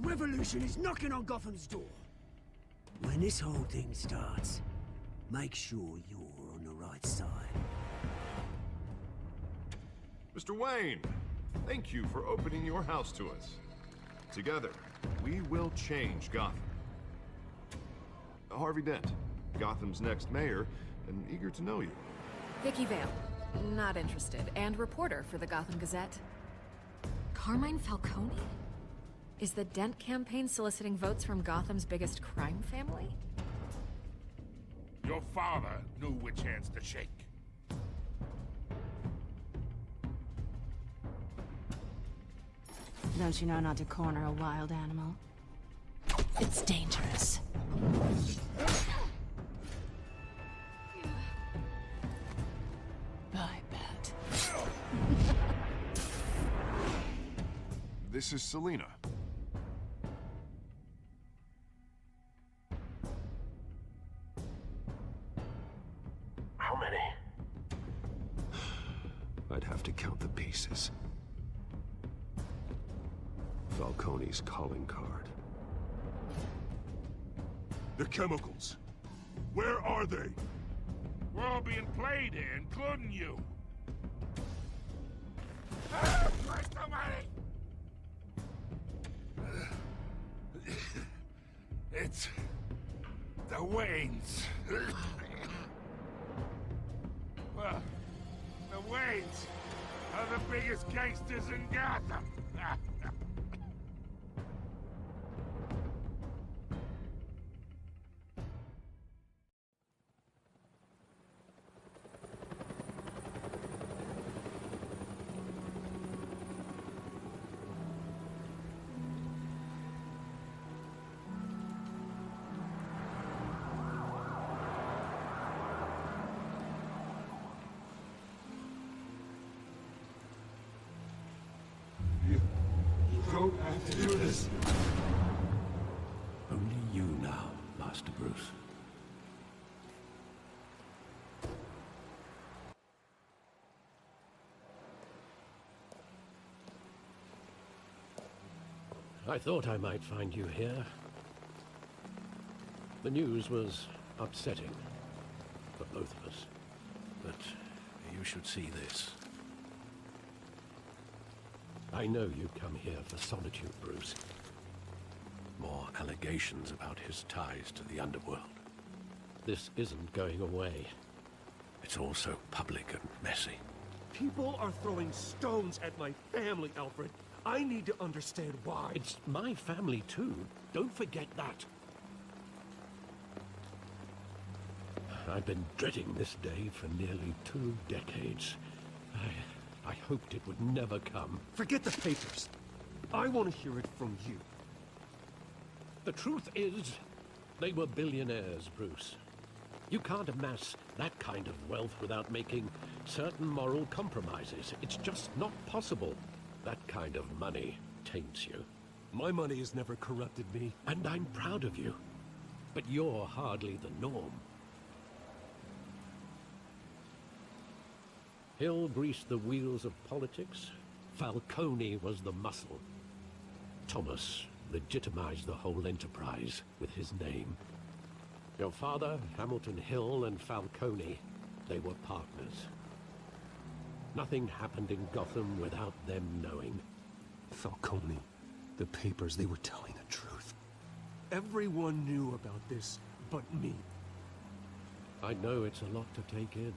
revolution is knocking on Gotham's door. When this whole thing starts, make sure you're on the right side. Mr. Wayne, thank you for opening your house to us. Together, we will change Gotham. Harvey Dent, Gotham's next mayor, and eager to know you. Vicky Vale, not interested, and reporter for the Gotham Gazette. Carmine Falcone? Is the Dent campaign soliciting votes from Gotham's biggest crime family? Your father knew which hands to shake. Don't you know not to corner a wild animal? It's dangerous. I bet. This is Selina. How many? I'd have to count the pieces. Falcone's calling card. The chemicals. Where are they? We're all being played here, including you. Ah, Christ almighty! It's... the Waynes. Well, the Waynes are the biggest gangsters in Gotham. Don't have to do this. Only you now, Master Bruce. I thought I might find you here. The news was upsetting for both of us. But you should see this. I know you come here for solitude, Bruce. More allegations about his ties to the underworld. This isn't going away. It's all so public and messy. People are throwing stones at my family, Alfred. I need to understand why. It's my family too. Don't forget that. I've been dreading this day for nearly 2 decades. I hoped it would never come. Forget the papers. I want to hear it from you. The truth is, they were billionaires, Bruce. You can't amass that kind of wealth without making certain moral compromises. It's just not possible. That kind of money taints you. My money has never corrupted me. And I'm proud of you. But you're hardly the norm. Hill greased the wheels of politics. Falcone was the muscle. Thomas legitimized the whole enterprise with his name. Your father, Hamilton Hill, and Falcone, they were partners. Nothing happened in Gotham without them knowing. Falcone, the papers, they were telling the truth. Everyone knew about this but me. I know it's a lot to take in.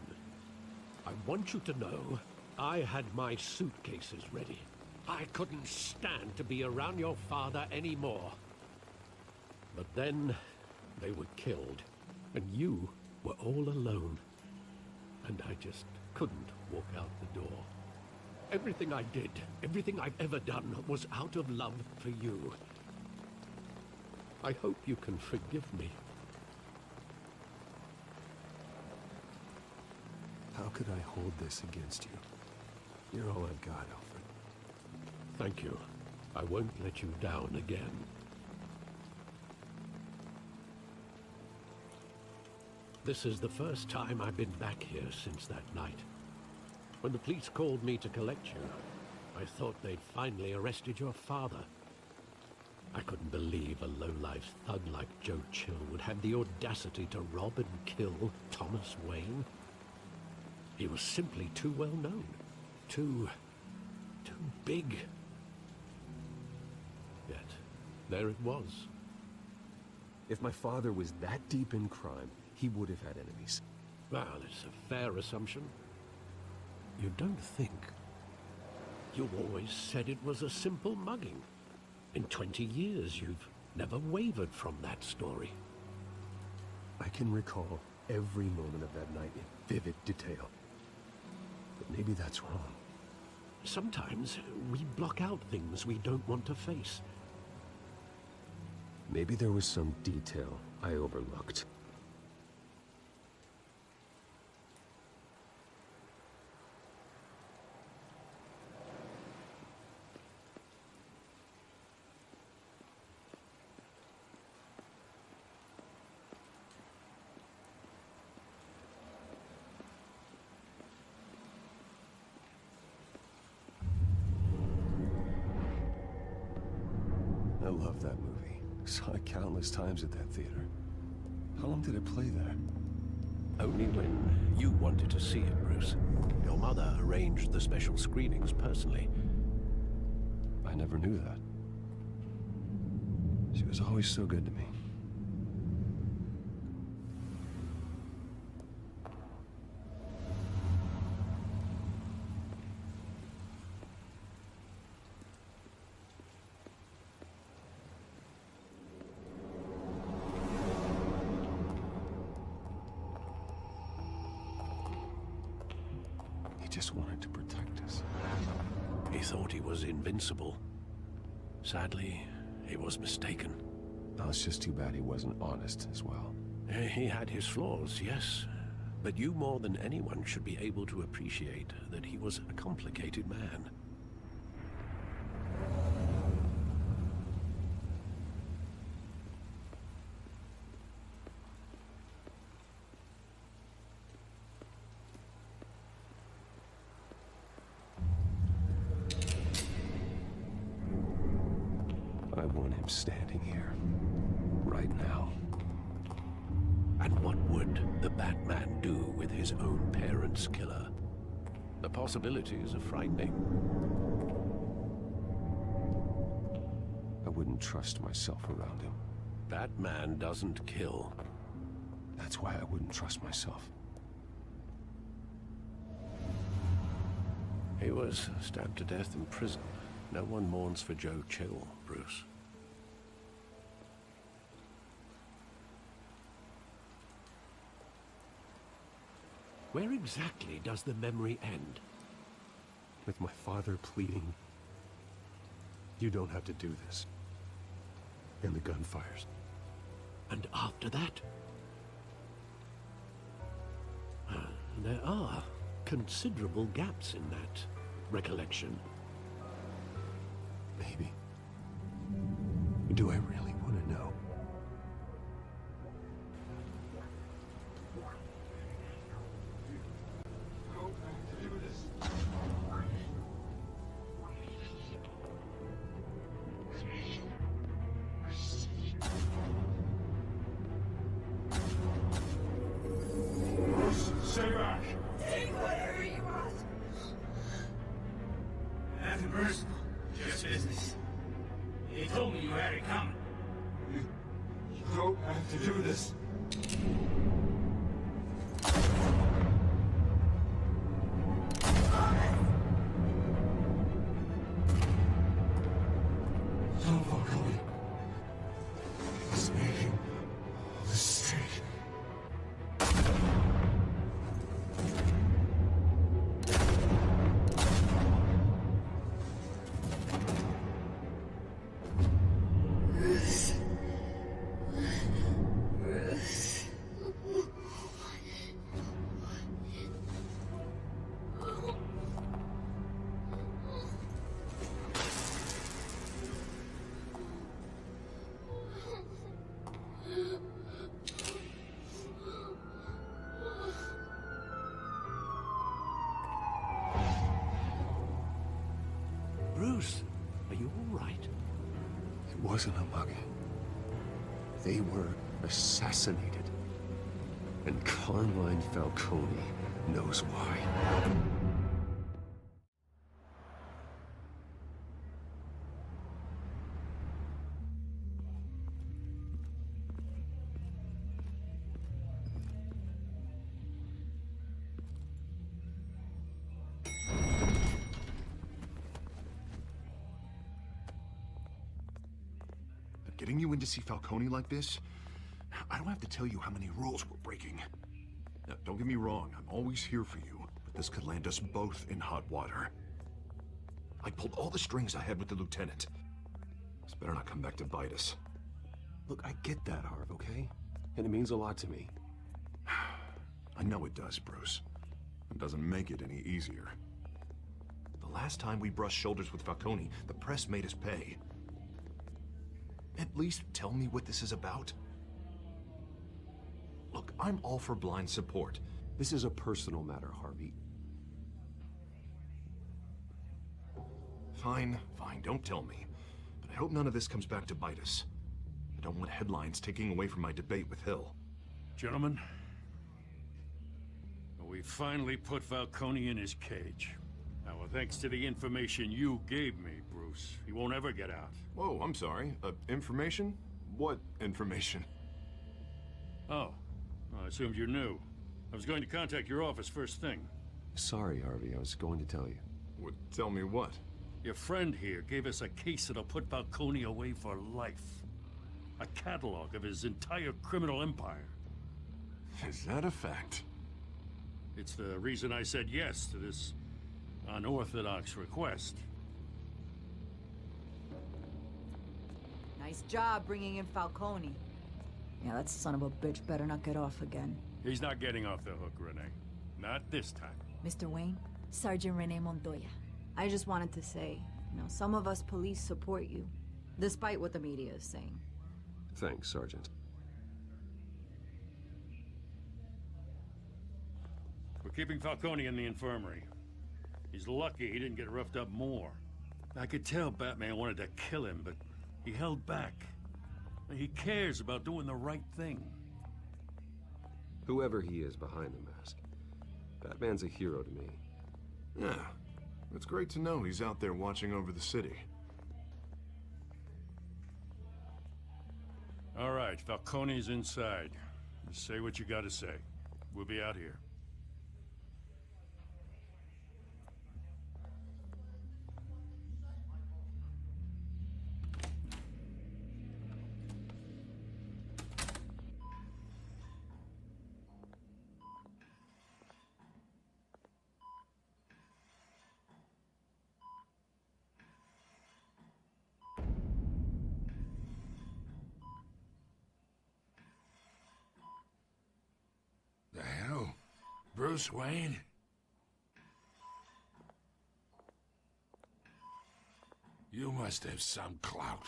I want you to know, I had my suitcases ready. I couldn't stand to be around your father anymore. But then, they were killed, and you were all alone. And I just couldn't walk out the door. Everything I did, everything I've ever done, was out of love for you. I hope you can forgive me. How could I hold this against you? You're all I've got, Alfred. Thank you. I won't let you down again. This is the first time I've been back here since that night. When the police called me to collect you, I thought they'd finally arrested your father. I couldn't believe a low-life thug like Joe Chill would have the audacity to rob and kill Thomas Wayne. He was simply too well known. Too big. Yet, there it was. If my father was that deep in crime, he would have had enemies. Well, it's a fair assumption. You don't think? You always said it was a simple mugging. In 20 years, you've never wavered from that story. I can recall every moment of that night in vivid detail. But maybe that's wrong. Sometimes we block out things we don't want to face. Maybe there was some detail I overlooked. I love that movie. Saw it countless times at that theater. How long did it play there? Only when you wanted to see it, Bruce. Your mother arranged the special screenings personally. I never knew that. She was always so good to me. He just wanted to protect us. He thought he was invincible. Sadly, he was mistaken. Now, it's just too bad he wasn't honest as well. He had his flaws, yes. But you more than anyone should be able to appreciate that he was a complicated man. I want him standing here, right now. And what would the Batman do with his own parents' killer? The possibilities are frightening. I wouldn't trust myself around him. Batman doesn't kill. That's why I wouldn't trust myself. He was stabbed to death in prison. No one mourns for Joe Chill, Bruce. Where exactly does the memory end? With my father pleading, "You don't have to do this." And the gun fires. And after that? There are considerable gaps in that recollection. Maybe. Do I really want to know? Stay back! Take whatever you want. Nothing personal, just business. They told me you had it coming. You don't have to do this. Tom Falcone is making a mistake. Bruce, are you all right? It It wasn't a mugging. They were assassinated. And Carmine Falcone knows why. Getting you in to see Falcone like this? I don't have to tell you how many rules we're breaking. Now, don't get me wrong, I'm always here for you, but this could land us both in hot water. I pulled all the strings I had with the lieutenant. This better not come back to bite us. Look, I get that, Harv, okay? And it means a lot to me. I know it does, Bruce. It doesn't make it any easier. The last time we brushed shoulders with Falcone, the press made us pay. At least tell me what this is about. Look, I'm all for blind support. This is a personal matter, Harvey. Fine, don't tell me. But I hope none of this comes back to bite us. I don't want headlines taking away from my debate with Hill. Gentlemen, we finally put Falcone in his cage. Now, thanks to the information you gave me, Bruce, he won't ever get out. Whoa, I'm sorry. Information? What information? Oh, I assumed you knew. I was going to contact your office first thing. Sorry, Harvey, I was going to tell you. What, tell me what? Your friend here gave us a case that'll put Falcone away for life. A catalog of his entire criminal empire. Is that a fact? It's the reason I said yes to this unorthodox request. Nice job bringing in Falcone. Yeah, that son of a bitch better not get off again. He's not getting off the hook, Renee. Not this time. Mr. Wayne, Sergeant Renee Montoya. I just wanted to say, some of us police support you, despite what the media is saying. Thanks, Sergeant. We're keeping Falcone in the infirmary. He's lucky he didn't get roughed up more. I could tell Batman wanted to kill him, but he held back. He cares about doing the right thing. Whoever he is behind the mask, Batman's a hero to me. Yeah, it's great to know he's out there watching over the city. All right, Falcone's inside. Just say what you gotta say. We'll be out here. The hell? Bruce Wayne? You must have some clout.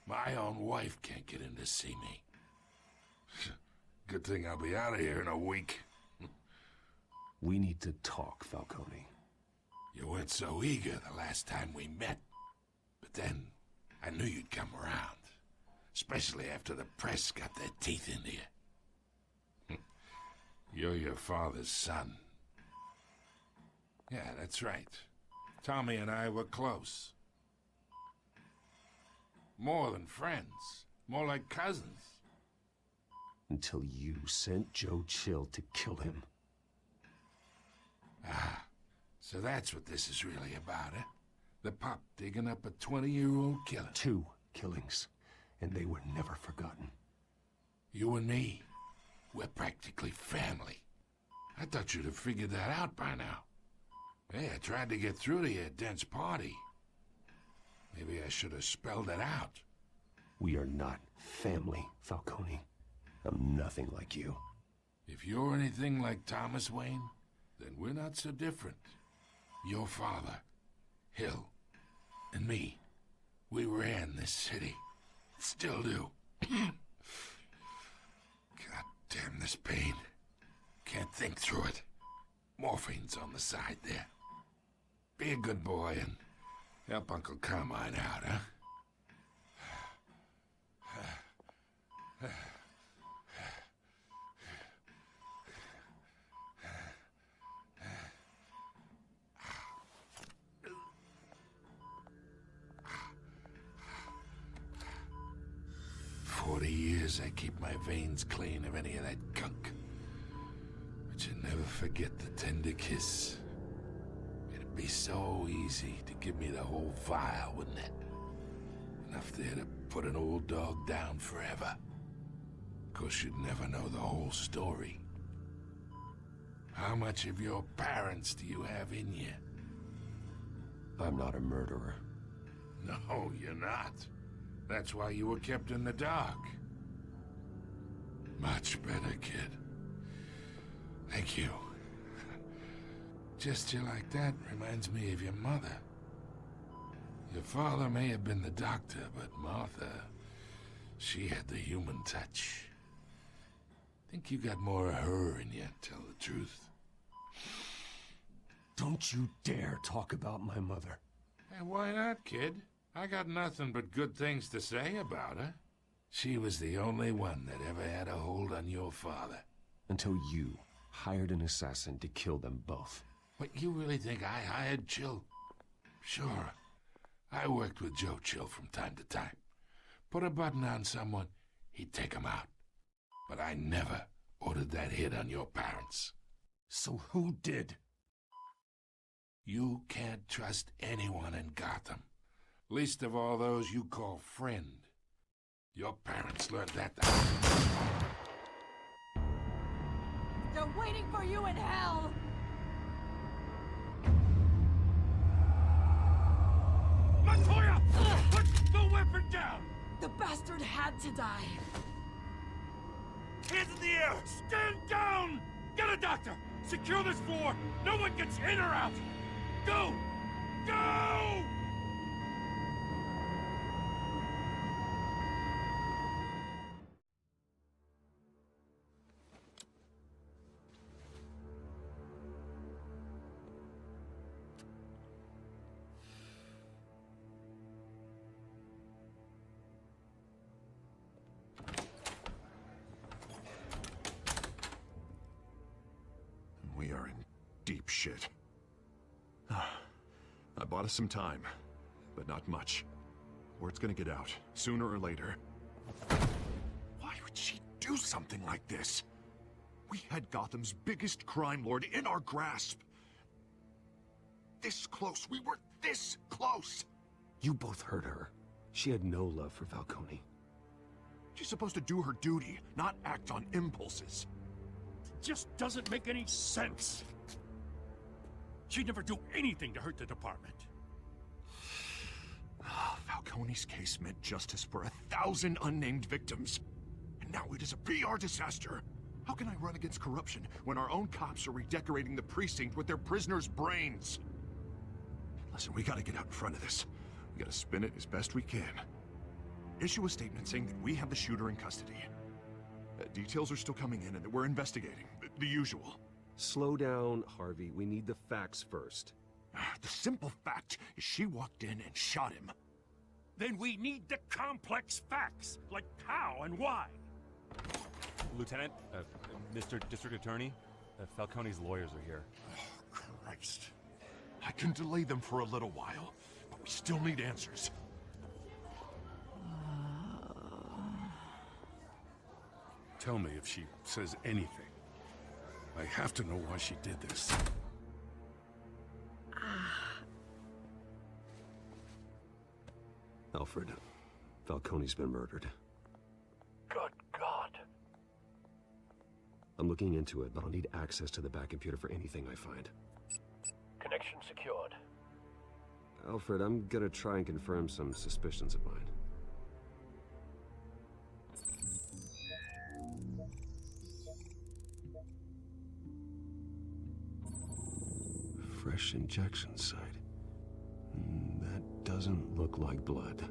My own wife can't get in to see me. Good thing I'll be out of here in a week. We need to talk, Falcone. You weren't so eager the last time we met. But then, I knew you'd come around. Especially after the press got their teeth into you. You're your father's son. Yeah, that's right. Tommy and I were close. More than friends. More like cousins. Until you sent Joe Chill to kill him. Ah, so that's what this is really about, eh? The pup digging up a 20-year-old killer. 2 killings, and they were never forgotten. You and me, we're practically family. I thought you'd have figured that out by now. Hey, I tried to get through to your dense party. Maybe I should have spelled it out. We are not family, Falcone. I'm nothing like you. If you're anything like Thomas Wayne, then we're not so different. Your father, Hill, and me, we ran this city. Still do. God damn this pain. Can't think through it. Morphine's on the side there. Be a good boy and help Uncle Carmine out, huh? I keep my veins clean of any of that gunk. But you never forget the tender kiss. It'd be so easy to give me the whole vial, wouldn't it? Enough there to put an old dog down forever. Of course, you'd never know the whole story. How much of your parents do you have in you? I'm not a murderer. No, you're not. That's why you were kept in the dark. Much better, kid. Thank you. Gesture like that reminds me of your mother. Your father may have been the doctor, but Martha, she had the human touch. Think you got more of her in you, to tell the truth. Don't you dare talk about my mother. Hey, why not, kid? I got nothing but good things to say about her. She was the only one that ever had a hold on your father. Until you hired an assassin to kill them both. What, you really think I hired Chill? Sure. I worked with Joe Chill from time to time. Put a button on someone, he'd take him out. But I never ordered that hit on your parents. So who did? You can't trust anyone in Gotham. Least of all those you call friend. Your parents learned that. They're waiting for you in hell! Montoya! Put the weapon down! The bastard had to die. Hands in the air! Stand down! Get a doctor! Secure this floor! No one gets in or out! Go! Go! We are in deep shit. I bought us some time, but not much. Word's gonna get out, sooner or later. Why would she do something like this? We had Gotham's biggest crime lord in our grasp. This close, we were this close! You both hurt her. She had no love for Falcone. She's supposed to do her duty, not act on impulses. Just doesn't make any sense. She'd never do anything to hurt the department. Falcone's case meant justice for 1,000 unnamed victims. And now it is a PR disaster. How can I run against corruption when our own cops are redecorating the precinct with their prisoners' brains? Listen, we gotta get out in front of this. We gotta spin it as best we can. Issue a statement saying that we have the shooter in custody. Details are still coming in and that we're investigating. The usual. Slow down, Harvey. We need the facts first. The simple fact is she walked in and shot him. Then we need the complex facts, like how and why. Lieutenant, Mr. District Attorney, Falcone's lawyers are here. Oh, Christ. I can delay them for a little while, but we still need answers. Tell me if she says anything. I have to know why she did this. Alfred, Falcone's been murdered. Good God. I'm looking into it, but I'll need access to the back computer for anything I find. Connection secured. Alfred, I'm gonna try and confirm some suspicions of mine. Fresh injection site. That doesn't look like blood.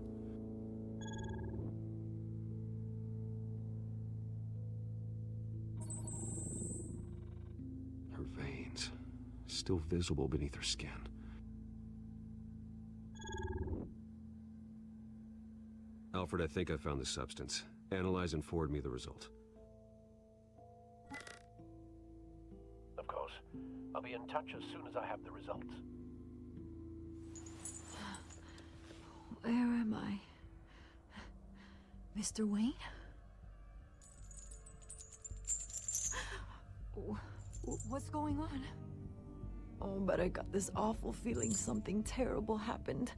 Her veins, still visible beneath her skin. Alfred, I think I found the substance. Analyze and forward me the result. Of course. I'll be in touch as soon as I have the results. Where am I? Mr. Wayne? What's going on? Oh, but I got this awful feeling something terrible happened.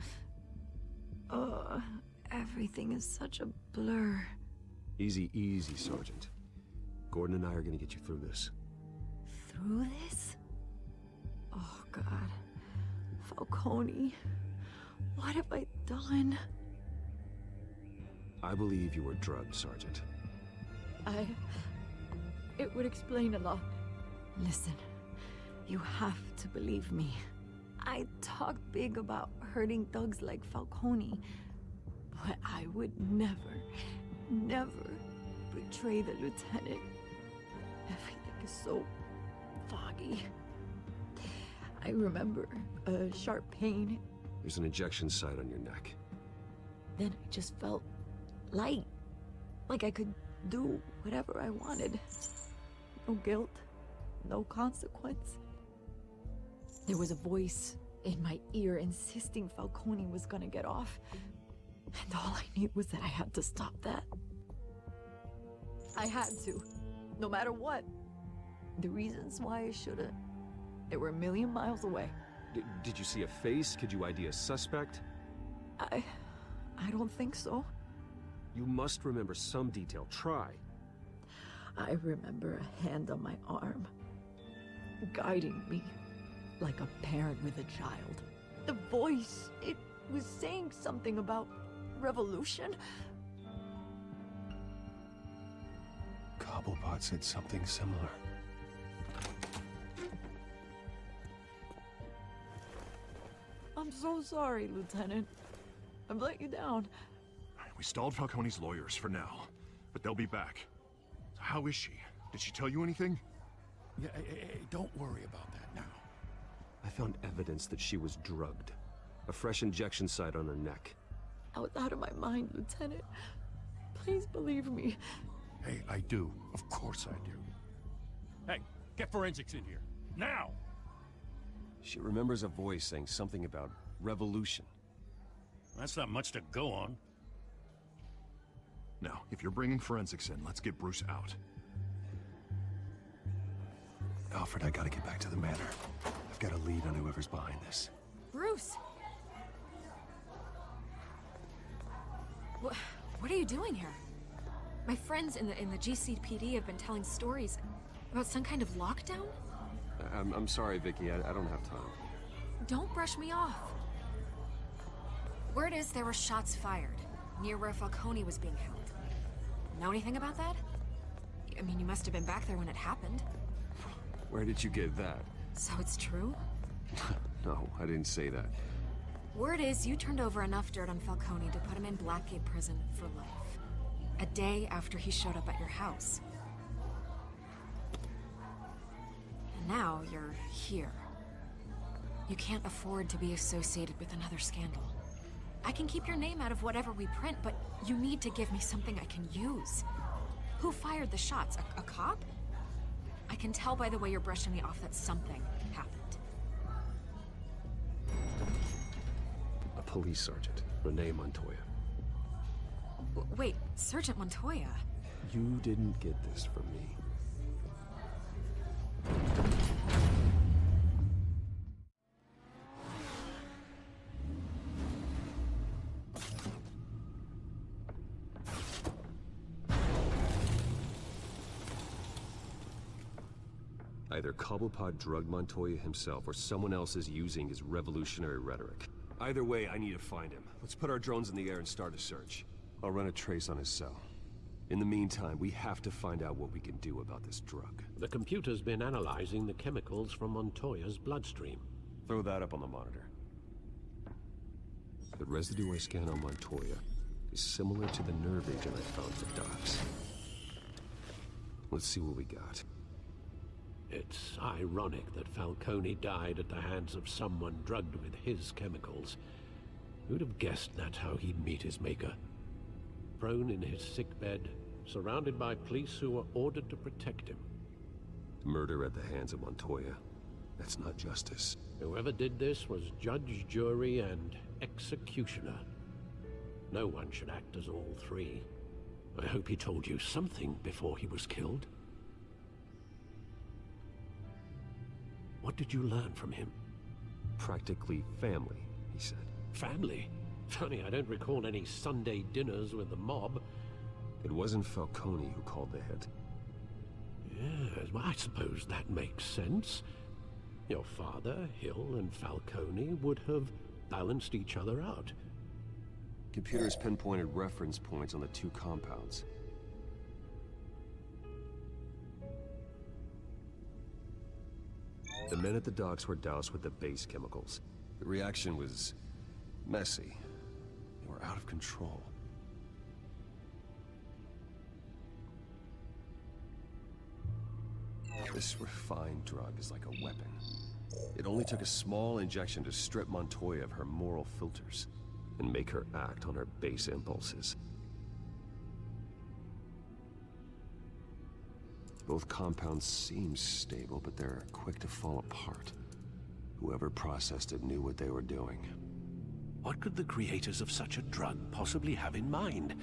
Everything is such a blur. Easy, easy, Sergeant. Gordon and I are gonna get you through this. Through this? Oh, God. Falcone. What have I done? I believe you were drugged, Sergeant. It would explain a lot. Listen, you have to believe me. I talk big about hurting thugs like Falcone, but I would never, never betray the lieutenant. Everything is so foggy. I remember a sharp pain. There's an injection site on your neck. Then I just felt light, like I could do whatever I wanted. No guilt, no consequence. There was a voice in my ear insisting Falcone was gonna get off. And all I knew was that I had to stop that. I had to, no matter what. The reasons why I shouldn't, they were a million miles away. Did you see a face? Could you ID a suspect? I don't think so. You must remember some detail. Try. I remember a hand on my arm, guiding me like a parent with a child. The voice, it was saying something about revolution. Cobblepot said something similar. I'm so sorry, Lieutenant. I've let you down. We stalled Falcone's lawyers for now, but they'll be back. So how is she? Did she tell you anything? Yeah, hey, don't worry about that now. I found evidence that she was drugged. A fresh injection site on her neck. I was out of my mind, Lieutenant. Please believe me. Hey, I do. Of course I do. Hey, get forensics in here. Now! She remembers a voice saying something about revolution. That's not much to go on. Now, if you're bringing forensics in, let's get Bruce out. Alfred, I gotta get back to the manor. I've got a lead on whoever's behind this. Bruce! What are you doing here? My friends in the GCPD have been telling stories about some kind of lockdown? I'm sorry, Vicky. I don't have time. Don't brush me off. Word is there were shots fired near where Falcone was being held. Know anything about that? I mean, you must have been back there when it happened. Where did you get that? So it's true? No, I didn't say that. Word is you turned over enough dirt on Falcone to put him in Blackgate Prison for life. A day after he showed up at your house. And now you're here. You can't afford to be associated with another scandal. I can keep your name out of whatever we print, but you need to give me something I can use. Who fired the shots? A cop? I can tell by the way you're brushing me off that something happened. A police sergeant, Renee Montoya. Wait, Sergeant Montoya? You didn't get this from me. Either Cobblepot drugged Montoya himself, or someone else is using his revolutionary rhetoric. Either way, I need to find him. Let's put our drones in the air and start a search. I'll run a trace on his cell. In the meantime, we have to find out what we can do about this drug. The computer's been analyzing the chemicals from Montoya's bloodstream. Throw that up on the monitor. The residue I scanned on Montoya is similar to the nerve agent I found at the docks. Let's see what we got. It's ironic that Falcone died at the hands of someone drugged with his chemicals. Who'd have guessed that's how he'd meet his maker? Prone in his sickbed, surrounded by police who were ordered to protect him. Murder at the hands of Montoya. That's not justice. Whoever did this was judge, jury, and executioner. No one should act as all three. I hope he told you something before he was killed. What did you learn from him? Practically family, he said. Family? Funny, I don't recall any Sunday dinners with the mob. It wasn't Falcone who called the hit. Yes, well, I suppose that makes sense. Your father, Hill, and Falcone would have balanced each other out. Computers pinpointed reference points on the two compounds. The men at the docks were doused with the base chemicals. The reaction was messy. They were out of control. This refined drug is like a weapon. It only took a small injection to strip Montoya of her moral filters and make her act on her base impulses. Both compounds seem stable, but they're quick to fall apart. Whoever processed it knew what they were doing. What could the creators of such a drug possibly have in mind?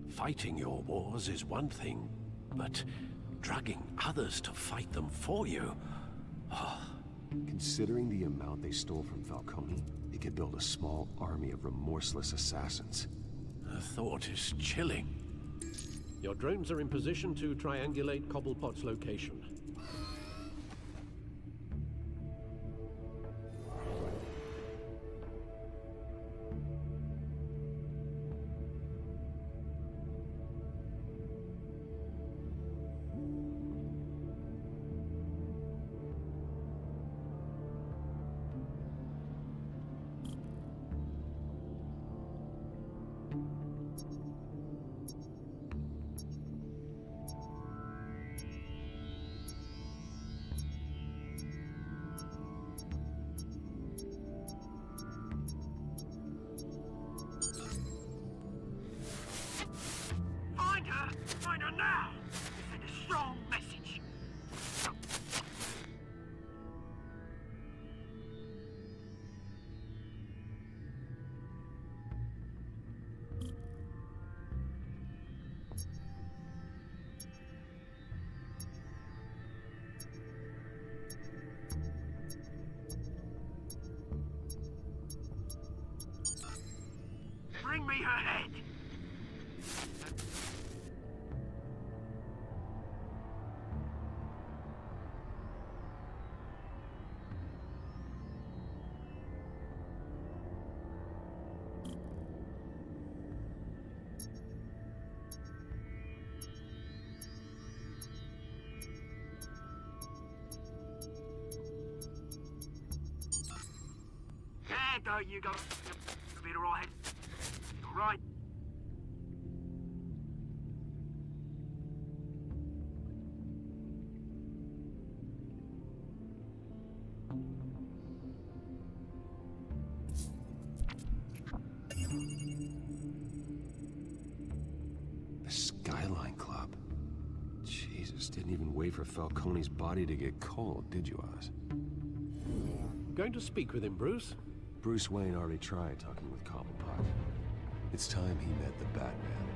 Fighting your wars is one thing, but drugging others to fight them for you? Considering the amount they stole from Falcone, they could build a small army of remorseless assassins. The thought is chilling. Your drones are in position to triangulate Cobblepot's location. Find her now! Send a strong message. Bring me her head! There you go. A bit alright. Alright. The Skyline Club. Jesus, didn't even wait for Falcone's body to get cold, did you, Oz? Going to speak with him, Bruce? Bruce Wayne already tried talking with Cobblepot. It's time he met the Batman.